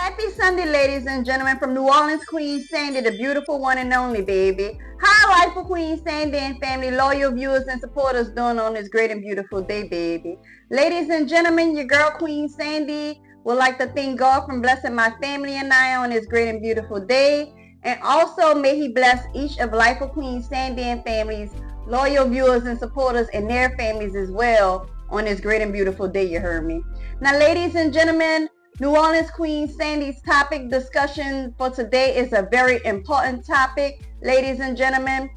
Happy Sunday, ladies and gentlemen, from New Orleans, Queen Sandy, the beautiful one and only, baby. Hi, life for Queen Sandy and family, loyal viewers and supporters doing on this great and beautiful day, baby. Ladies and gentlemen, your girl, Queen Sandy, would like to thank God for blessing my family and I on this great and beautiful day. And also, may He bless each of Life of Queen Sandy and family's loyal viewers and supporters and their families as well on this great and beautiful day, you heard me. Now, ladies and gentlemen, New Orleans Queen Sandy's topic discussion for today is a very important topic, ladies and gentlemen.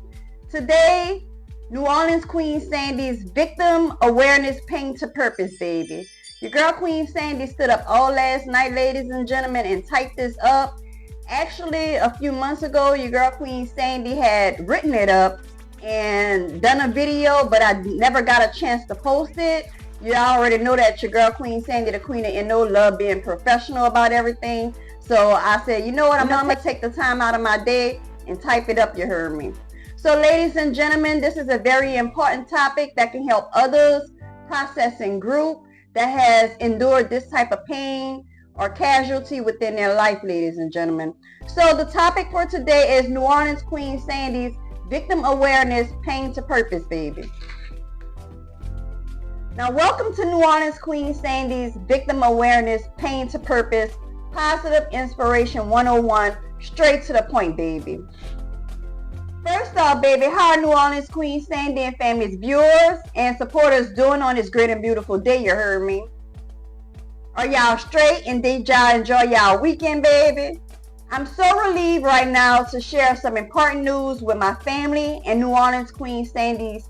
Today, New Orleans Queen Sandy's victim awareness pain to purpose, baby. Your girl Queen Sandy stood up all last night, ladies and gentlemen, and typed this up. Actually, a few months ago, your girl Queen Sandy had written it up and done a video, but I never got a chance to post it. You already know that your girl Queen Sandy, the queen of NO, love being professional about everything. So I said, you know what, I'm gonna take the time out of my day and type it up, you heard me. So ladies and gentlemen, this is a very important topic that can help others process and group that has endured this type of pain or casualty within their life, ladies and gentlemen. So the topic for today is New Orleans Queen Sandy's victim awareness pain to purpose, baby. Now, welcome to New Orleans Queen Sandy's Victim Awareness, Pain to Purpose, Positive Inspiration 101, straight to the point, baby. First off, baby, how are New Orleans Queen Sandy and family's viewers and supporters doing on this great and beautiful day, you heard me? Are y'all straight and did y'all enjoy y'all weekend, baby? I'm so relieved right now to share some important news with my family and New Orleans Queen Sandy's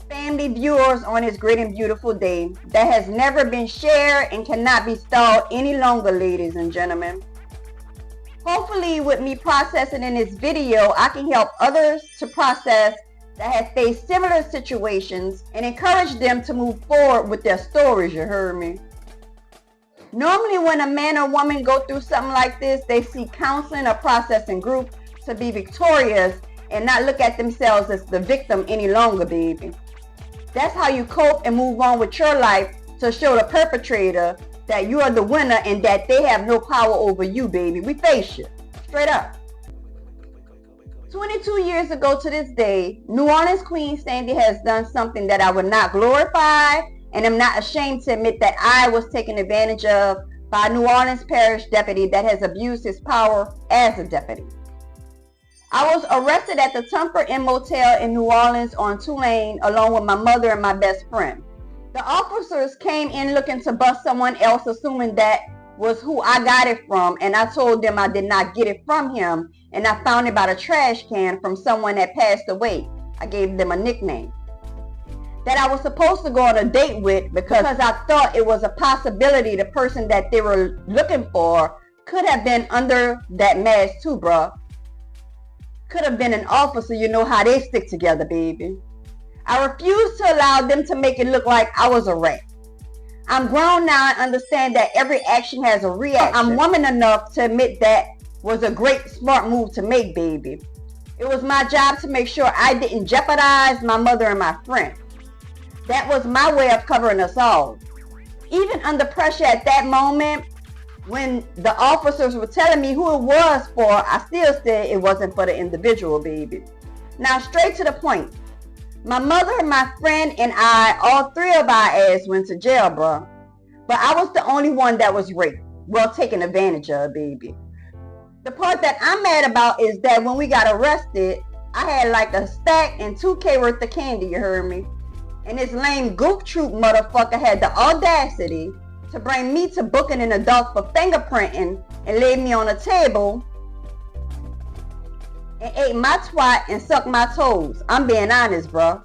family viewers on this great and beautiful day that has never been shared and cannot be stalled any longer, ladies and gentlemen. Hopefully, with me processing in this video, I can help others to process that have faced similar situations and encourage them to move forward with their stories, you heard me. Normally, when a man or woman go through something like this, they seek counseling or processing group to be victorious and not look at themselves as the victim any longer, baby. That's how you cope and move on with your life, to show the perpetrator that you are the winner and that they have no power over you, baby. We face you. Straight up. 22 years ago to this day, New Orleans Queen Sandy has done something that I would not glorify, and I'm not ashamed to admit that I was taken advantage of by a New Orleans parish deputy that has abused his power as a deputy. I was arrested at the Comfort Inn Motel in New Orleans on Tulane along with my mother and my best friend. The officers came in looking to bust someone else, assuming that was who I got it from, and I told them I did not get it from him, and I found it by the trash can from someone that passed away. I gave them a nickname that I was supposed to go on a date with because I thought it was a possibility the person that they were looking for could have been under that mask too, bruh. Could have been an officer, you know how they stick together, baby. I refused to allow them to make it look like I was a rat. I'm grown now and understand that every action has a reaction. I'm woman enough to admit that was a great smart move to make, baby. It was my job to make sure I didn't jeopardize my mother and my friend. That was my way of covering us all. Even under pressure at that moment, when the officers were telling me who it was for, I still said it wasn't for the individual, baby. Now, straight to the point. My mother, my friend, and I, all three of our ass went to jail, bro. But I was the only one that was raped. Well, taken advantage of, baby. The part that I'm mad about is that when we got arrested, I had like a stack and 2K worth of candy, you heard me? And this lame goof troop motherfucker had the audacity to bring me to booking an adult for fingerprinting and laid me on a table and ate my twat and sucked my toes. I'm being honest, bro.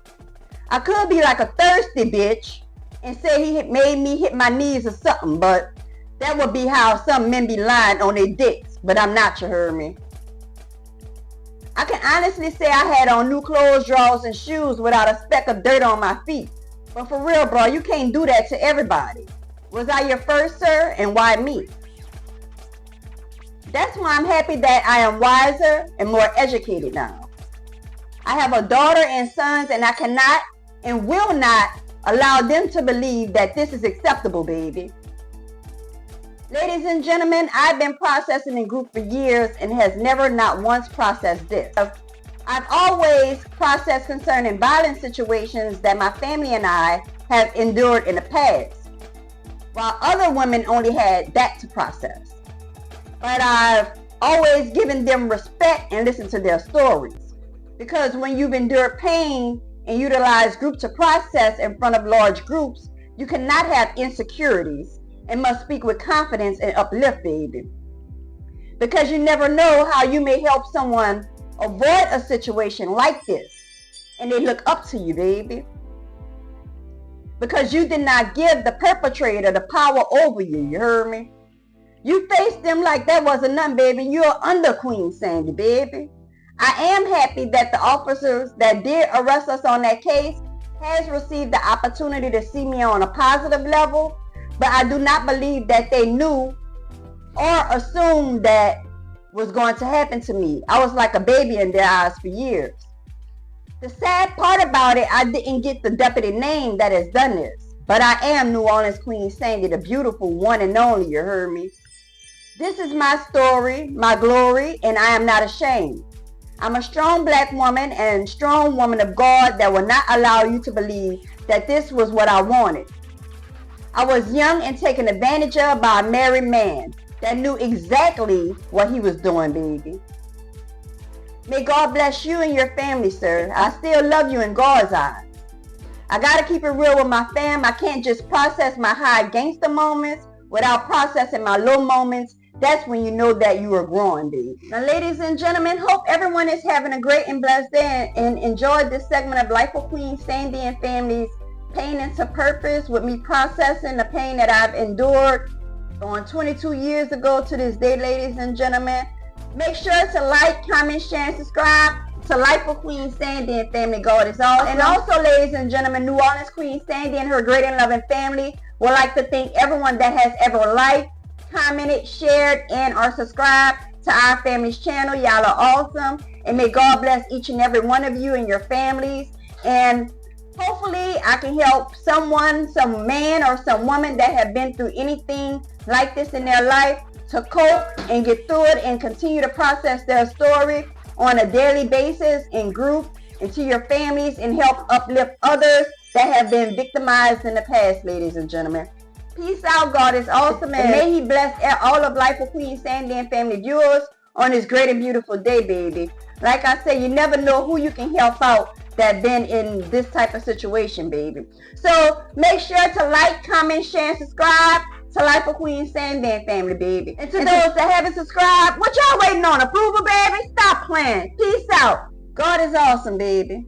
I could be like a thirsty bitch and say he made me hit my knees or something, but that would be how some men be lying on their dicks, but I'm not, you heard me. I can honestly say I had on new clothes, drawers, and shoes without a speck of dirt on my feet. But for real, bro, you can't do that to everybody. Was I your first, sir? And why me? That's why I'm happy that I am wiser and more educated now. I have a daughter and sons, and I cannot and will not allow them to believe that this is acceptable, baby. Ladies and gentlemen, I've been processing in group for years and has never not once processed this. I've always processed concerning violent situations that my family and I have endured in the past, while other women only had that to process. But I've always given them respect and listened to their stories. Because when you've endured pain and utilized group to process in front of large groups, you cannot have insecurities and must speak with confidence and uplift, baby. Because you never know how you may help someone avoid a situation like this, and they look up to you, baby. Because you did not give the perpetrator the power over you, you heard me? You faced them like that wasn't nothing, baby. You're under Queen Sandy, baby. I am happy that the officers that did arrest us on that case has received the opportunity to see me on a positive level, but I do not believe that they knew or assumed that was going to happen to me. I was like a baby in their eyes for years. The sad part about it, I didn't get the deputy name that has done this, but I am New Orleans Queen Sandy, the beautiful one and only, you heard me? This is my story, my glory, and I am not ashamed. I'm a strong black woman and strong woman of God that will not allow you to believe that this was what I wanted. I was young and taken advantage of by a married man that knew exactly what he was doing, baby. May God bless you and your family, sir. I still love you in God's eyes. I gotta keep it real with my fam. I can't just process my high gangster moments without processing my low moments. That's when you know that you are growing, baby. Now, ladies and gentlemen, hope everyone is having a great and blessed day and enjoyed this segment of Life of Queen Sandy and Family's Pain into Purpose, with me processing the pain that I've endured on 22 years ago to this day, ladies and gentlemen. Make sure to like, comment, share, and subscribe to Life of Queen Sandy and Family. God is awesome. And also, ladies and gentlemen, New Orleans Queen Sandy and her great and loving family would like to thank everyone that has ever liked, commented, shared, and or subscribed to our family's channel. Y'all are awesome. And may God bless each and every one of you and your families. And hopefully I can help someone, some man or some woman that have been through anything like this in their life to cope and get through it and continue to process their story on a daily basis in group into your families and help uplift others that have been victimized in the past, ladies and gentlemen. Peace out. God is awesome, and may he bless all of Life of Queen Sandy and Family viewers on this great and beautiful day, baby. Like I said, you never know who you can help out that been in this type of situation, baby. So make sure to like, comment, share, and subscribe to Life of Queen Sandy and Family, baby. And to those that haven't subscribed, what y'all waiting on? Approval, baby? Stop playing. Peace out. God is awesome, baby.